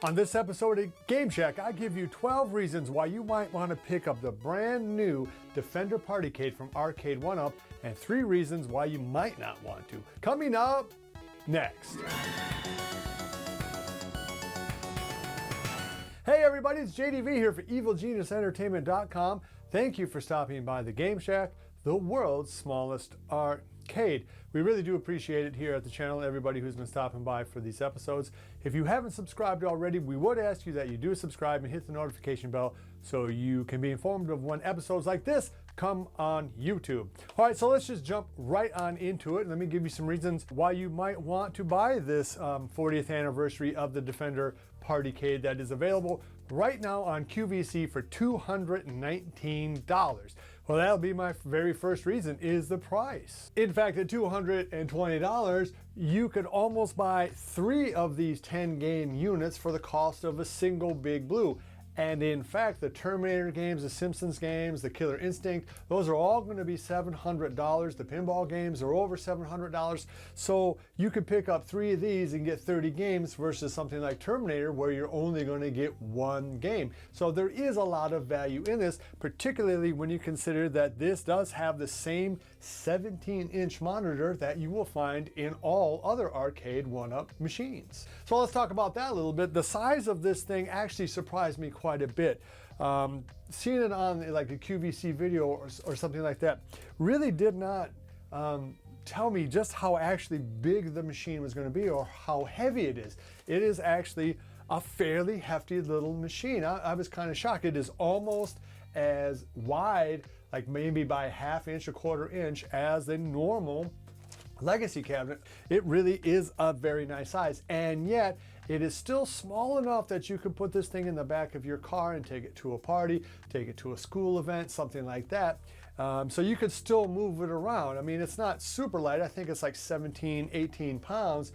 On this episode of Game Shack, I give you 12 reasons why you might want to pick up the brand new Defender Partycade from Arcade1up and 3 reasons why you might not want to. Coming up next. Hey everybody, it's JDV here for EvilGeniusEntertainment.com. Thank you for stopping by the Game Shack, the world's smallest arcade. We really do appreciate it here at the channel, everybody who's been stopping by for these episodes. If you haven't subscribed already, we would ask you that you do subscribe and hit the notification bell so you can be informed of when episodes like this come on YouTube. All right, so let's just jump right on into it. Let me give you some reasons why you might want to buy this 40th anniversary of the Defender Partycade that is available right now on QVC for $219. Well, that'll be my very first reason, is the price. In fact, at $220, you could almost buy 3 of these 10 game units for the cost of a single Big Blue. And in fact, the Terminator games, the Simpsons games, the Killer Instinct, those are all going to be $700. The pinball games are over $700. So you could pick up 3 of these and get 30 games versus something like Terminator where you're only going to get 1 game. So there is a lot of value in this, particularly when you consider that this does have the same 17-inch monitor that you will find in all other Arcade1up machines. So let's talk about that a little bit. The size of this thing actually surprised me quite a bit. Seeing it on like a QVC video or something like that really did not tell me just how actually big the machine was going to be or how heavy it is. It is actually a fairly hefty little machine. I was kind of shocked. It is almost as wide, like maybe by 1/2 inch, 1/4 inch, as a normal legacy cabinet. It really is a very nice size, and yet it is still small enough that you could put this thing in the back of your car and take it to a party, take it to a school event, something like that. So you could still move it around. I mean, it's not super light. I think it's like 17, 18 pounds.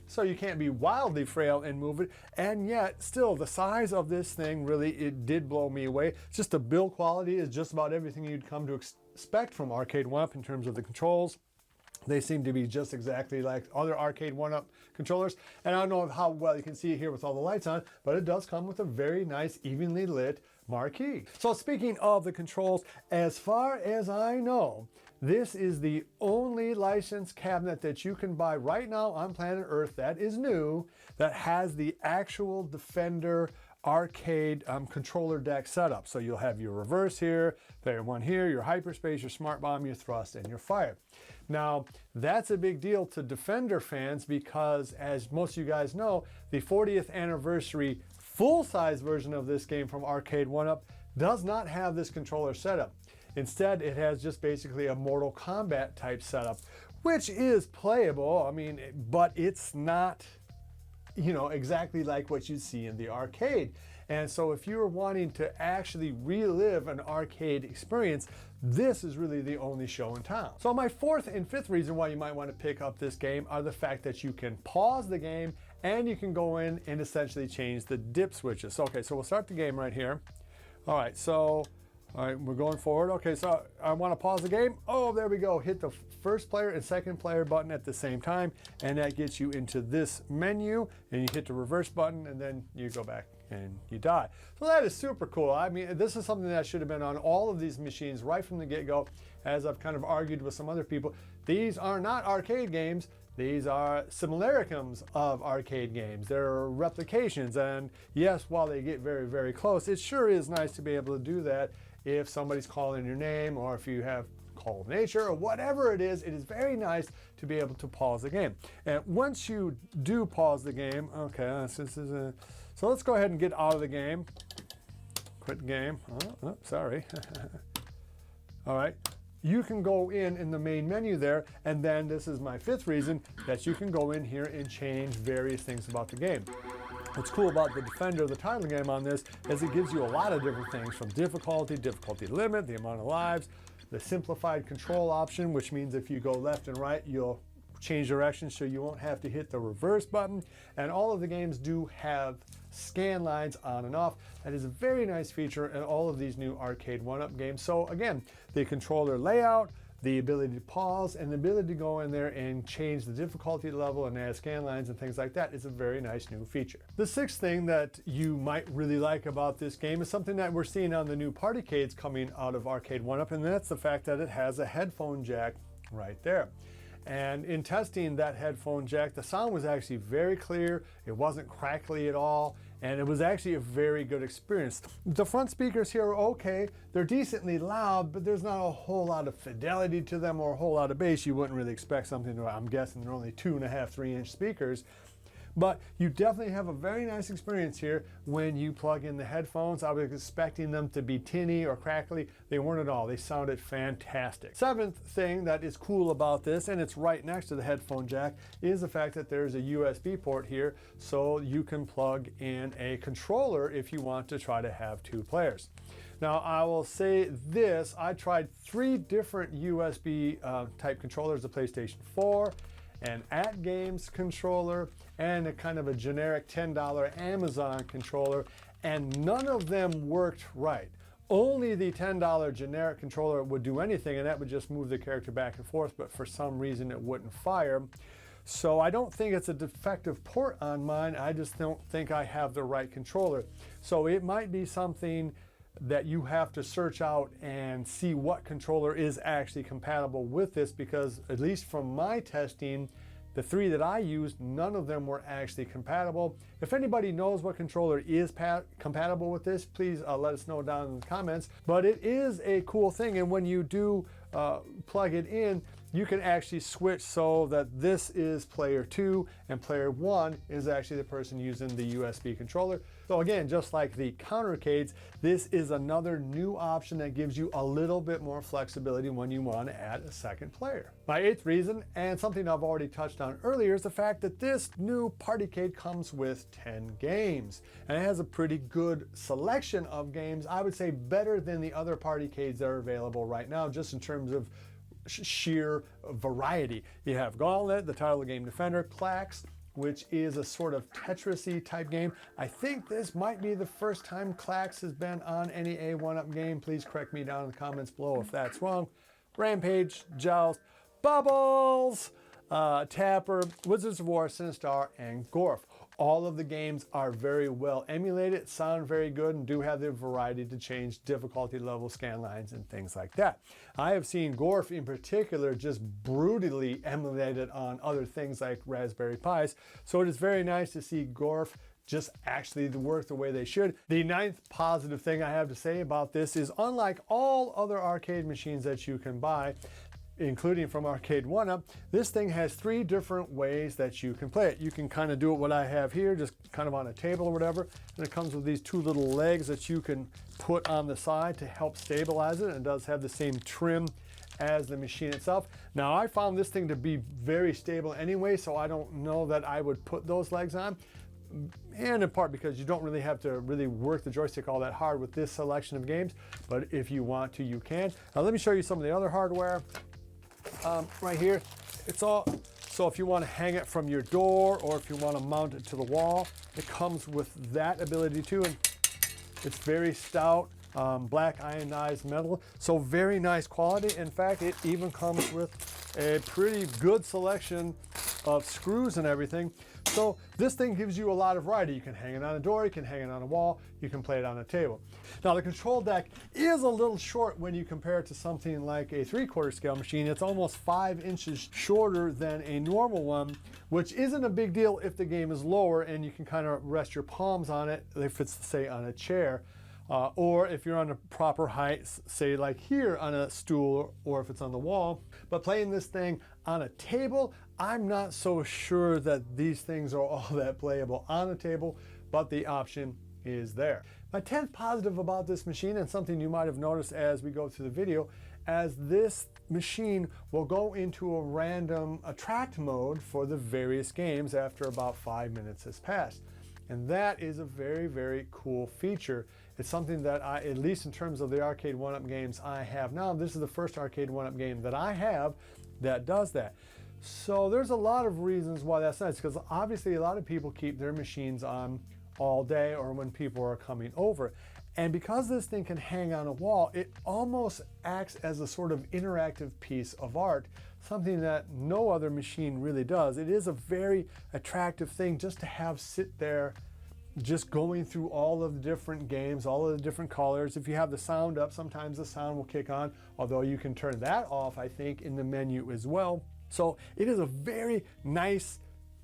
So you can't be wildly frail and move it. And yet still the size of this thing really, it did blow me away. Just the build quality is just about everything you'd come to expect from Arcade1up in terms of the controls. They seem to be just exactly like other Arcade1up controllers. And I don't know how well you can see it here with all the lights on, but it does come with a very nice, evenly lit marquee. So speaking of the controls, as far as I know, this is the only licensed cabinet that you can buy right now on planet Earth that is new, that has the actual Defender arcade controller deck setup. So you'll have your reverse here, player 1 here, your hyperspace, your smart bomb, your thrust, and your fire. Now, that's a big deal to Defender fans because, as most of you guys know, the 40th anniversary full-size version of this game from Arcade1up does not have this controller setup. Instead, it has just basically a Mortal Kombat type setup, which is playable, I mean, but it's not, you know, exactly like what you see in the arcade. And so if you're wanting to actually relive an arcade experience, this is really the only show in town. So my 4th and 5th reason why you might want to pick up this game are the fact that you can pause the game and you can go in and essentially change the dip switches. Okay, so we'll start the game right here. All right, so all right, we're going forward. Okay, so I want to pause the game. Oh, there we go. Hit the first player and second player button at the same time, and that gets you into this menu, and you hit the reverse button, and then you go back and you die. So that is super cool. I mean, this is something that should have been on all of these machines right from the get-go. As I've kind of argued with some other people, these are not arcade games. These are simulacrums of arcade games. They're replications, and yes, while they get very, very close, it sure is nice to be able to do that if somebody's calling your name or if you have Call of Nature or whatever it is very nice to be able to pause the game. And once you do pause the game, okay, so let's go ahead and get out of the game. Quit the game. Oh, sorry. All right. You can go in the main menu there, and then this is my 5th reason, that you can go in here and change various things about the game. What's cool about the Defender, the title game on this, is it gives you a lot of different things, from difficulty limit, the amount of lives, the simplified control option, which means if you go left and right, you'll change direction so you won't have to hit the reverse button. And all of the games do have scan lines on and off. That is a very nice feature in all of these new Arcade1up games. So again, the controller layout, the ability to pause and the ability to go in there and change the difficulty level and add scan lines and things like that is a very nice new feature. The sixth thing that you might really like about this game is something that we're seeing on the new Partycades coming out of Arcade1up, and that's the fact that it has a headphone jack right there. And in testing that headphone jack, the sound was actually very clear. It wasn't crackly at all. And it was actually a very good experience. The front speakers here are okay. They're decently loud, but there's not a whole lot of fidelity to them or a whole lot of bass. You wouldn't really expect something to, I'm guessing they're only 2.5, 3-inch speakers. But you definitely have a very nice experience here when you plug in the headphones. I was expecting them to be tinny or crackly. They weren't at all. They sounded fantastic. Seventh thing that is cool about this, and it's right next to the headphone jack, is the fact that there's a USB port here, so you can plug in a controller if you want to try to have 2 players. Now, I will say this, I tried 3 different USB type controllers, the PlayStation 4, an At Games controller, and a kind of a generic $10 Amazon controller, and none of them worked right. Only the $10 generic controller would do anything, and that would just move the character back and forth, but for some reason it wouldn't fire. So I don't think it's a defective port on mine, I just don't think I have the right controller. So it might be something that you have to search out and see what controller is actually compatible with this, because at least from my testing, the 3 that I used, none of them were actually compatible. If anybody knows what controller is compatible with this, please let us know down in the comments. But it is a cool thing, and when you do plug it in, you can actually switch so that this is player 2 and player 1 is actually the person using the USB controller. So again, just like the countercades, this is another new option that gives you a little bit more flexibility when you want to add a second player. My 8th reason, and something I've already touched on earlier, is the fact that this new Partycade comes with 10 games. And it has a pretty good selection of games. I would say better than the other Partycades that are available right now, just in terms of sheer variety. You have Gauntlet, the Untitled Game Defender, Clax, which is a sort of Tetris-y type game. I think this might be the first time Clax has been on any A1up game. Please correct me down in the comments below if that's wrong. Rampage, Joust, Bubbles, Tapper, Wizards of War, Sinistar, and Gorf. All of the games are very well emulated, sound very good, and do have the variety to change difficulty level, scan lines, and things like that. I have seen Gorf in particular just brutally emulated on other things like Raspberry Pis, so it is very nice to see Gorf just actually work the way they should. The 9th positive thing I have to say about this is, unlike all other arcade machines that you can buy, including from Arcade1up, this thing has 3 different ways that you can play it. You can kind of do it what I have here, just kind of on a table or whatever, and it comes with these 2 little legs that you can put on the side to help stabilize it, and it does have the same trim as the machine itself. Now, I found this thing to be very stable anyway, so I don't know that I would put those legs on, and in part because you don't really have to really work the joystick all that hard with this selection of games, but if you want to, you can. Now, let me show you some of the other hardware. Right here, it's all, so if you want to hang it from your door or if you want to mount it to the wall, it comes with that ability too, and it's very stout, black ionized metal, so very nice quality. In fact, it even comes with a pretty good selection of screws and everything. So this thing gives you a lot of variety. You can hang it on a door, you can hang it on a wall, you can play it on a table. Now, the control deck is a little short when you compare it to something like a 3/4 scale machine. It's almost 5 inches shorter than a normal one, which isn't a big deal if the game is lower and you can kind of rest your palms on it if it's, say, on a chair. Or if you're on a proper height, say like here on a stool, or if it's on the wall. But playing this thing on a table, I'm not so sure that these things are all that playable on a table, but the option is there. My 10th positive about this machine, and something you might have noticed as we go through the video, as this machine will go into a random attract mode for the various games after about 5 minutes has passed. And that is a very, very cool feature. It's something that I, at least in terms of the Arcade1up games I have now, this is the first Arcade1up game that I have that does that. So there's a lot of reasons why that's nice, because obviously a lot of people keep their machines on all day or when people are coming over. And because this thing can hang on a wall, it almost acts as a sort of interactive piece of art, something that no other machine really does. It is a very attractive thing just to have sit there, just going through all of the different games, all of the different colors. If you have the sound up, sometimes the sound will kick on, although you can turn that off, I think, in the menu as well. So it is a very nice,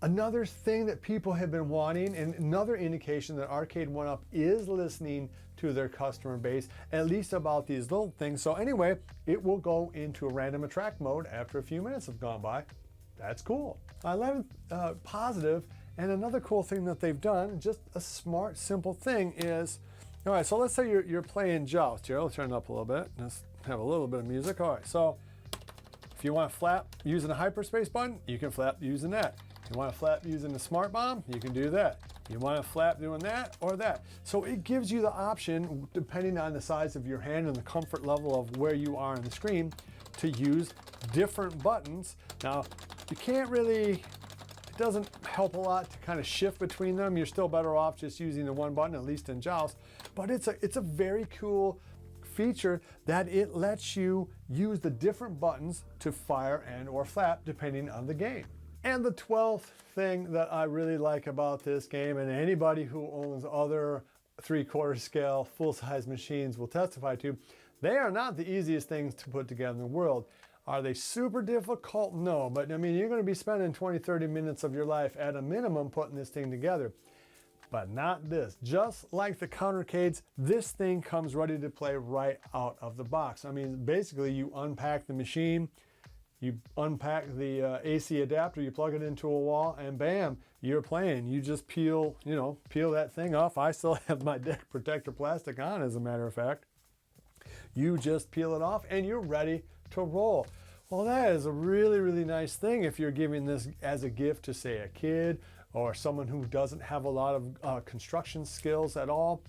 another thing that people have been wanting, and another indication that Arcade1up is listening to their customer base, at least about these little things. So anyway, it will go into a random attract mode after a few minutes have gone by. That's cool. 11th positive, and another cool thing that they've done, just a smart, simple thing is, all right, so let's say you're playing Joust here. Let's turn it up a little bit. Let's have a little bit of music. All right, so if you want to flap using a hyperspace button, you can flap using that. You want to flap using the smart bomb, you can do that. You want to flap doing that or that. So it gives you the option, depending on the size of your hand and the comfort level of where you are on the screen, to use different buttons. Now, you can't really, it doesn't help a lot to kind of shift between them. You're still better off just using the one button, at least in Joust. But it's a very cool feature that it lets you use the different buttons to fire and or flap depending on the game. And the 12th thing that I really like about this game, and anybody who owns other 3/4 scale full-size machines will testify to, they are not the easiest things to put together in the world. Are they super difficult? No, but I mean, you're going to be spending 20-30 minutes of your life at a minimum putting this thing together. But not this. Just like the countercades, this thing comes ready to play right out of the box. I mean, basically you unpack the machine, you unpack the AC adapter, you plug it into a wall, and bam, you're playing. You just peel that thing off. I still have my deck protector plastic on, as a matter of fact. You just peel it off and you're ready to roll. Well, that is a really, really nice thing if you're giving this as a gift to, say, a kid or someone who doesn't have a lot of construction skills at all.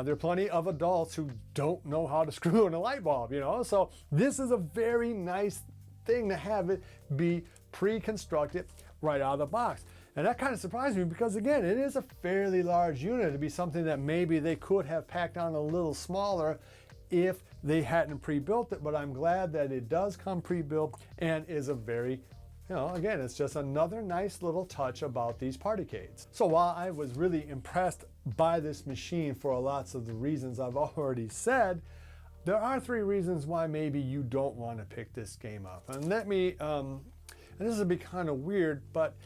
There are plenty of adults who don't know how to screw in a light bulb, So this is a very nice thing to have it be pre-constructed right out of the box. And that kind of surprised me because, again, it is a fairly large unit to be something that maybe they could have packed on a little smaller if they hadn't pre-built it. But I'm glad that it does come pre-built and is a very, again, it's just another nice little touch about these Partycades. So while I was really impressed by this machine for lots of the reasons I've already said, there are 3 reasons why maybe you don't want to pick this game up. And let me, and this will be kind of weird, but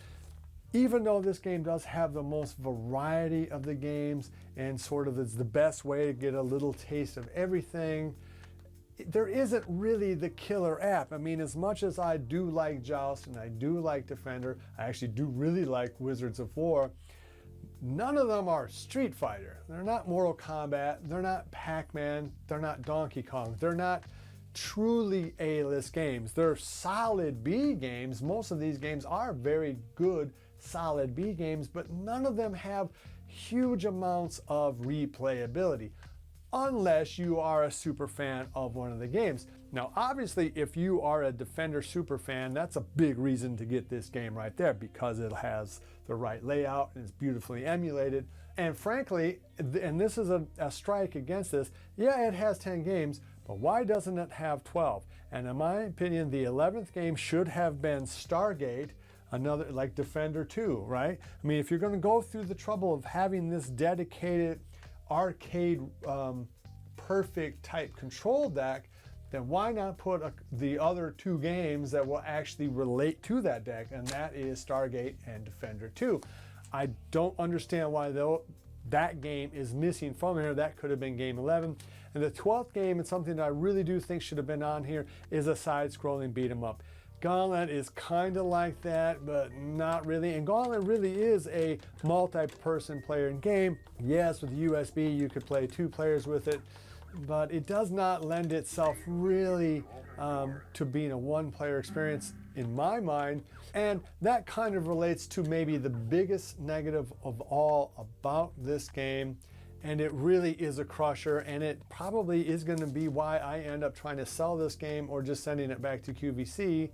even though this game does have the most variety of the games and sort of is the best way to get a little taste of everything, there isn't really the killer app. I mean, as much as I do like Joust and I do like Defender, I actually do really like Wizards of War, none of them are Street Fighter. They're not Mortal Kombat. They're not Pac-Man. They're not Donkey Kong. They're not truly A-list games. They're solid B games. Most of these games are very good, solid B games, but none of them have huge amounts of replayability, unless you are a super fan of one of the games. Now, obviously, if you are a Defender super fan, that's a big reason to get this game right there, because it has the right layout and it's beautifully emulated. And frankly, and this is a strike against this, yeah, it has 10 games, but why doesn't it have 12? And in my opinion, the 11th game should have been Stargate, another like Defender 2, right? I mean, if you're going to go through the trouble of having this dedicated arcade perfect type control deck, then why not put the other 2 games that will actually relate to that deck, and that is Stargate and Defender 2. I don't understand why that game is missing from here. That could have been game 11. And the 12th game, and something that I really do think should have been on here, is a side-scrolling beat 'em up. Gauntlet is kind of like that, but not really. And Gauntlet really is a multi-person player game. Yes, with USB, you could play 2 players with it, but it does not lend itself really to being a 1-player experience in my mind. And that kind of relates to maybe the biggest negative of all about this game. And it really is a crusher, and it probably is going to be why I end up trying to sell this game or just sending it back to QVC.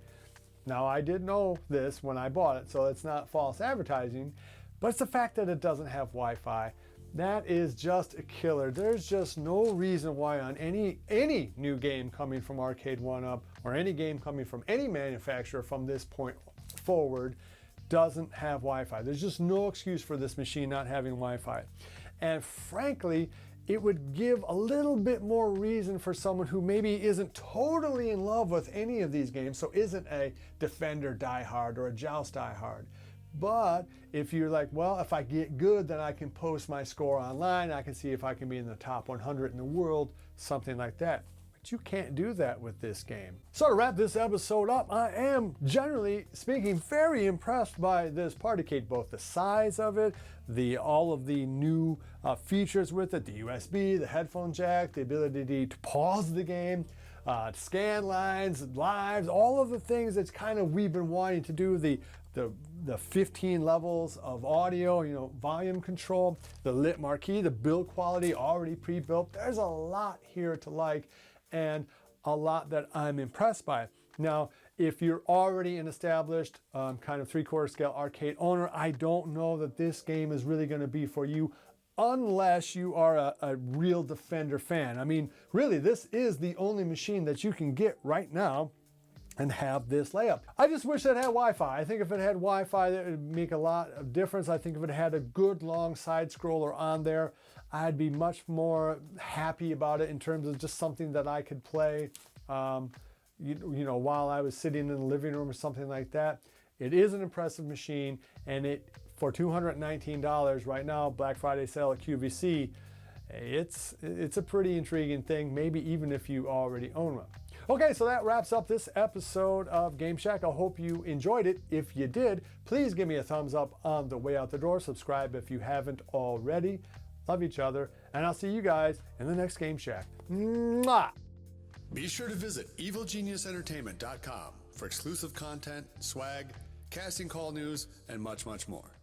Now, I did know this when I bought it, so it's not false advertising, but it's the fact that it doesn't have Wi-Fi. That is just a killer. There's just no reason why on any new game coming from Arcade1up or any game coming from any manufacturer from this point forward doesn't have Wi-Fi. There's just no excuse for this machine not having Wi-Fi. And frankly, it would give a little bit more reason for someone who maybe isn't totally in love with any of these games, so isn't a Defender diehard or a Joust diehard. But if you're like, well, if I get good, then I can post my score online, I can see if I can be in the top 100 in the world, something like that. But you can't do that with this game. So to wrap this episode up, I am generally speaking very impressed by this Partycade, both the size of it, all of the new features with it, the USB, the headphone jack, the ability to pause the game, scan lines, lives, all of the things that's kind of we've been wanting to do, the 15 levels of audio, you know, volume control, the lit marquee, the build quality already pre-built. There's a lot here to like and a lot that I'm impressed by. Now, if you're already an established kind of 3/4 scale arcade owner, I don't know that this game is really going to be for you unless you are a real Defender fan. I mean, really, this is the only machine that you can get right now and have this layup. I just wish it had Wi-Fi. I think if it had Wi-Fi, that would make a lot of difference. I think if it had a good long side scroller on there, I'd be much more happy about it in terms of just something that I could play, you know, while I was sitting in the living room or something like that. It is an impressive machine, and for $219 right now, Black Friday sale at QVC, it's a pretty intriguing thing, maybe even if you already own one. Okay, so that wraps up this episode of Game Shack. I hope you enjoyed it. If you did, please give me a thumbs up on the way out the door. Subscribe if you haven't already. Love each other, and I'll see you guys in the next Game Shack. Mwah! Be sure to visit evilgeniusentertainment.com for exclusive content, swag, casting call news, and much, much more.